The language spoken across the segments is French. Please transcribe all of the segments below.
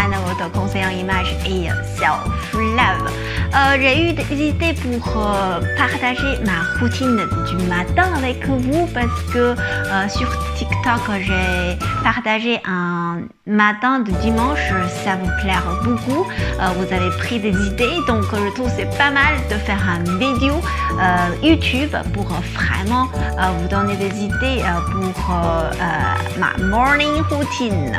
餐呢，我的conseil en image est self-love. J'ai eu des idées pour partager ma routine du matin avec vous parce que sur TikTok, j'ai partagé un matin de dimanche, ça vous plaira beaucoup. Vous avez pris des idées, donc je trouve c'est pas mal de faire une vidéo YouTube pour vraiment vous donner des idées pour ma morning routine.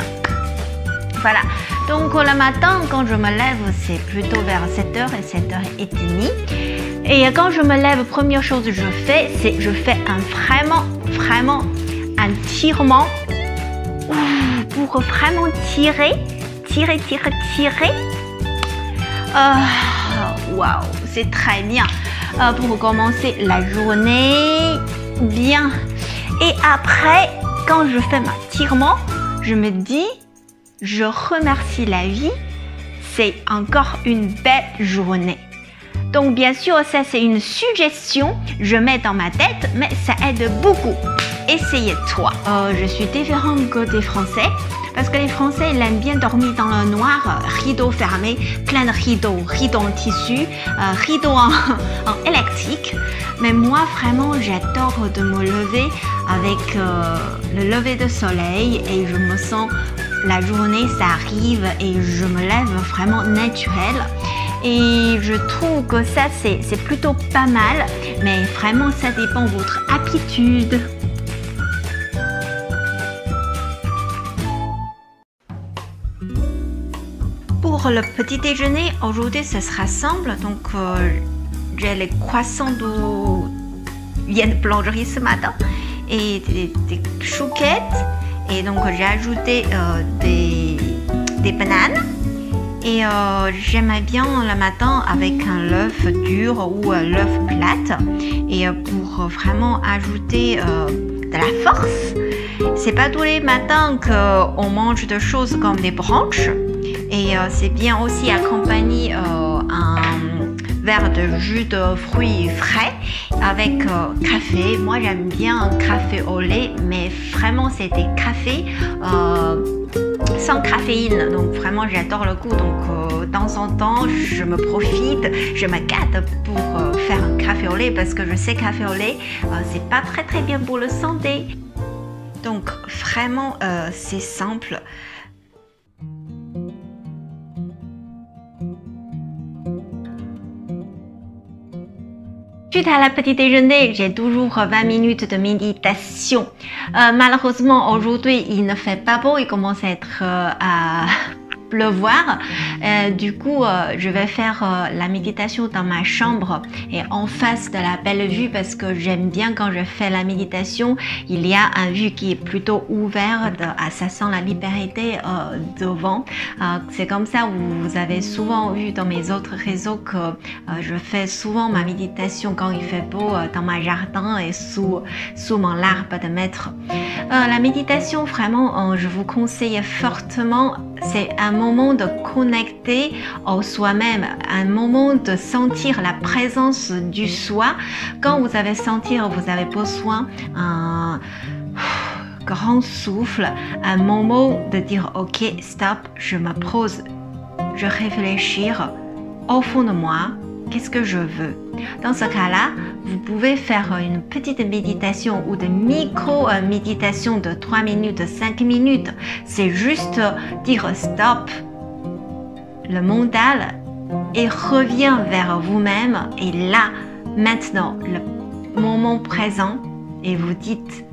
Voilà, donc le matin quand je me lève c'est plutôt vers 7h et 7h30 et quand je me lève, première chose que je fais c'est je fais vraiment un tirement pour vraiment tirer. Waouh, c'est très bien pour commencer la journée bien. Et après, quand je fais mon tirement, je me dis, je remercie la vie, c'est encore une belle journée. Donc bien sûr, ça c'est une suggestion, je mets dans ma tête, mais ça aide beaucoup. Essayez-toi. Je suis différente que des Français, parce que les Français ils aiment bien dormir dans le noir, rideau fermé, plein de rideaux en tissu, rideaux en électrique. Mais moi vraiment j'adore de me lever avec le lever de soleil et je me sens, la journée ça arrive et je me lève vraiment naturel. Et je trouve que ça c'est plutôt pas mal, mais vraiment ça dépend de votre habitude. Pour le petit déjeuner, aujourd'hui ce sera simple, donc j'ai les croissants de Vienne Boulangerie ce matin et des chouquettes et donc j'ai ajouté des bananes et j'aimais bien le matin avec un œuf dur ou l'œuf plate et pour vraiment ajouter de la force. C'est pas tous les matins qu'on mange des choses comme des branches. Et c'est bien aussi accompagner un verre de jus de fruits frais avec café. Moi j'aime bien un café au lait, mais vraiment c'est des cafés sans caféine. Donc vraiment j'adore le goût. Donc de temps en temps je me profite, je me gâte pour faire un café au lait parce que je sais que café au lait c'est pas très bien pour la santé. Donc vraiment c'est simple. Suite à la petite déjeuner, j'ai toujours 20 minutes de méditation. Malheureusement, aujourd'hui, il ne fait pas beau, il commence à être à pleuvoir. Du coup, je vais faire la méditation dans ma chambre et en face de la belle vue parce que j'aime bien quand je fais la méditation, il y a un vue qui est plutôt ouvert, ça sent la liberté devant. C'est comme ça, vous avez souvent vu dans mes autres réseaux que je fais souvent ma méditation quand il fait beau dans ma jardin et sous mon arbre de maître. La méditation, vraiment, je vous conseille fortement. C'est un moment de connecter au soi-même, un moment de sentir la présence du soi. Quand vous avez senti, vous avez besoin un grand souffle, un moment de dire ok, stop, je me pose, je réfléchis au fond de moi. Qu'est-ce que je veux? Dans ce cas-là, vous pouvez faire une petite méditation ou de micro-méditation de 3 minutes, 5 minutes. C'est juste dire stop, le mental, et revient vers vous-même. Et là, maintenant, le moment présent, et vous dites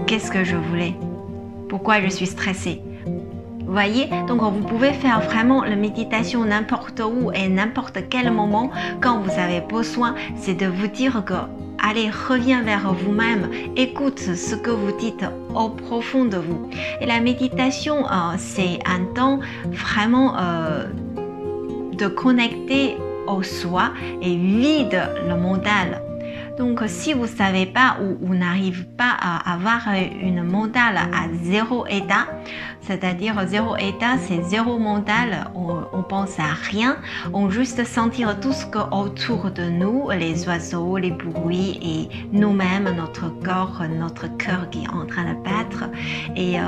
qu'est-ce que je voulais? Pourquoi je suis stressée? Vous voyez, donc vous pouvez faire vraiment la méditation n'importe où et n'importe quel moment quand vous avez besoin. C'est de vous dire que, allez, reviens vers vous-même, écoute ce que vous dites au profond de vous. Et la méditation, c'est un temps vraiment de connecter au soi et vide le mental. Donc, si vous ne savez pas ou vous n'arrivez pas à avoir une mentale à zéro état, c'est-à-dire zéro état, c'est zéro mental, on pense à rien, on juste sentir tout ce qu'il y a autour de nous, les oiseaux, les bruits et nous-mêmes, notre corps, notre cœur qui est en train de battre. Et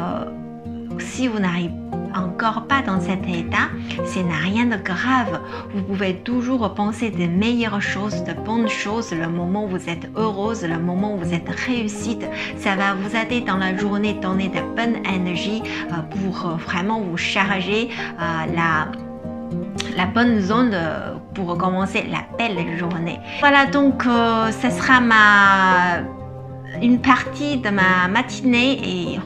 Si vous n'arrivez encore pas dans cet état, ce n'est rien de grave. Vous pouvez toujours penser des meilleures choses, de bonnes choses, le moment où vous êtes heureuse, le moment où vous êtes réussite. Ça va vous aider dans la journée, donner de bonnes énergies pour vraiment vous charger la bonne zone pour commencer la belle journée. Voilà, donc ce sera une partie de ma matinée et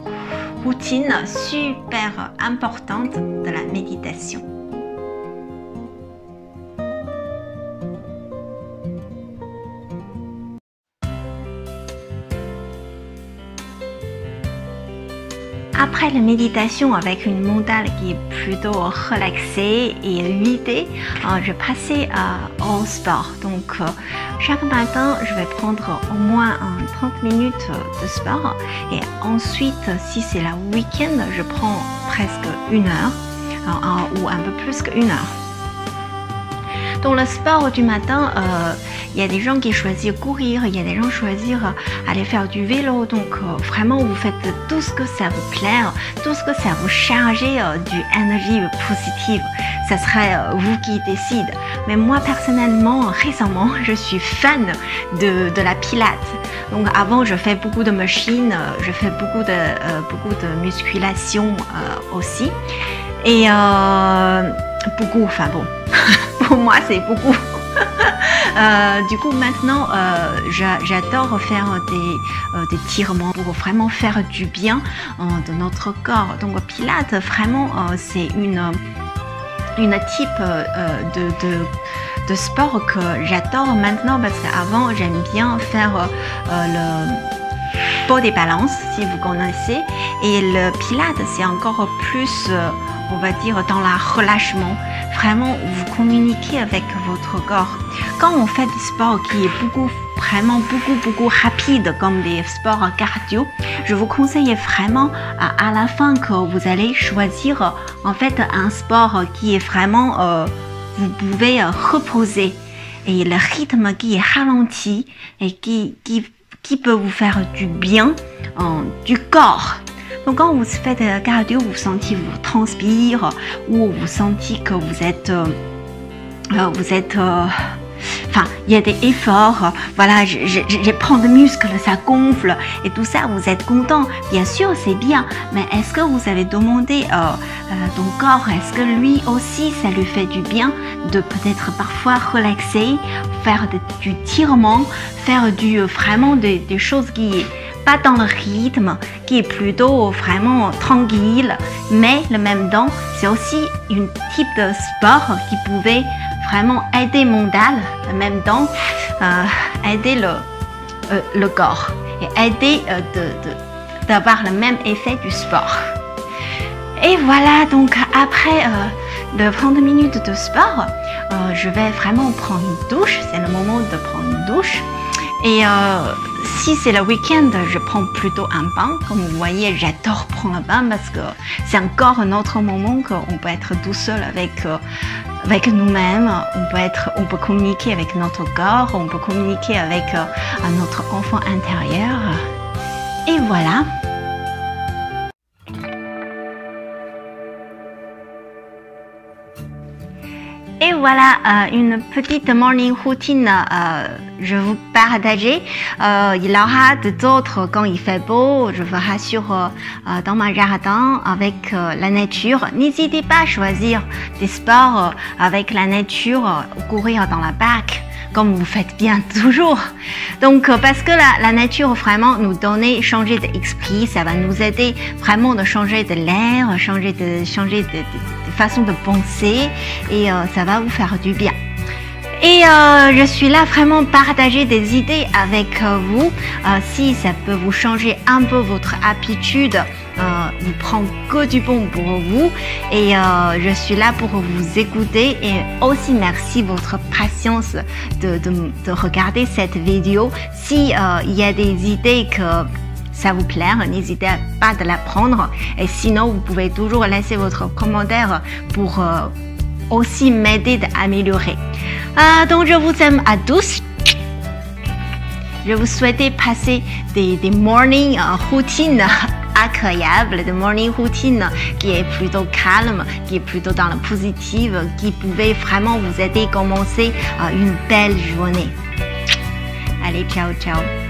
routine super importante de la méditation. Après la méditation avec une mentale qui est plutôt relaxée et vidée, je passais au sport. Donc chaque matin, je vais prendre au moins 30 minutes de sport et ensuite, si c'est le week-end, je prends presque 1 heure ou un peu plus qu'1 heure. Dans le sport du matin, il y a des gens qui choisissent courir, il y a des gens qui choisissent aller faire du vélo. Donc vraiment, vous faites tout ce que ça vous plaît, tout ce que ça vous charge d'énergie positive. Ça serait vous qui décidez. Mais moi, personnellement, récemment, je suis fan de la Pilates. Donc avant, je fais beaucoup de machines, je fais beaucoup de musculation aussi. Et beaucoup, enfin bon, pour moi, c'est beaucoup. Du coup, maintenant, j'adore faire des tirements pour vraiment faire du bien de notre corps. Donc, Pilates, vraiment, c'est une type de sport que j'adore maintenant parce qu'avant, j'aime bien faire le body balance, si vous connaissez. Et le Pilates, c'est encore plus, on va dire, dans le relâchement. Vraiment, vous communiquez avec votre corps. Quand on fait des sports qui est vraiment beaucoup rapide, comme des sports cardio, je vous conseille vraiment à la fin que vous allez choisir en fait un sport qui est vraiment, vous pouvez reposer et le rythme qui est ralenti et qui peut vous faire du bien du corps. Donc quand vous faites cardio, vous sentez vous transpire ou vous sentez que vous êtes enfin, il y a des efforts, voilà, je prends de muscles, ça gonfle et tout ça, vous êtes content. Bien sûr, c'est bien, mais est-ce que vous avez demandé ton corps, est-ce que lui aussi, ça lui fait du bien de peut-être parfois relaxer, faire du tirement, faire vraiment des choses qui pas dans le rythme, qui est plutôt vraiment tranquille, mais le même temps, c'est aussi un type de sport qui pouvait vraiment aider mental, en même temps aider le corps et aider d'avoir le même effet du sport. Et voilà, donc après de 30 minutes de sport, je vais vraiment prendre une douche, c'est le moment de prendre une douche. Et si c'est le week-end, je prends plutôt un bain. Comme vous voyez, j'adore prendre un bain parce que c'est encore un autre moment qu'on peut être tout seul avec nous-mêmes. On peut communiquer avec notre corps, on peut communiquer avec notre enfant intérieur. Et voilà. Et voilà une petite morning routine je vous partageais. Il y aura d'autres quand il fait beau, je vous rassure, dans mon jardin avec la nature. N'hésitez pas à choisir des sports avec la nature, courir dans la parc, comme vous faites bien toujours. Donc, parce que la nature vraiment nous donne, changer d'esprit, ça va nous aider vraiment de changer de l'air, changer de façon de penser et ça va vous faire du bien. Et je suis là vraiment partager des idées avec vous. Si ça peut vous changer un peu votre habitude, vous prendre que du bon pour vous. Et je suis là pour vous écouter. Et aussi merci votre patience de regarder cette vidéo. Si il y a des idées que ça vous plaît, n'hésitez pas de la prendre. Et sinon, vous pouvez toujours laisser votre commentaire pour aussi m'aider à améliorer. Donc je vous aime à tous. Je vous souhaite passer des morning routines incroyable de morning routine qui est plutôt calme, qui est plutôt dans le positif, qui pouvait vraiment vous aider à commencer une belle journée. Allez, ciao, ciao.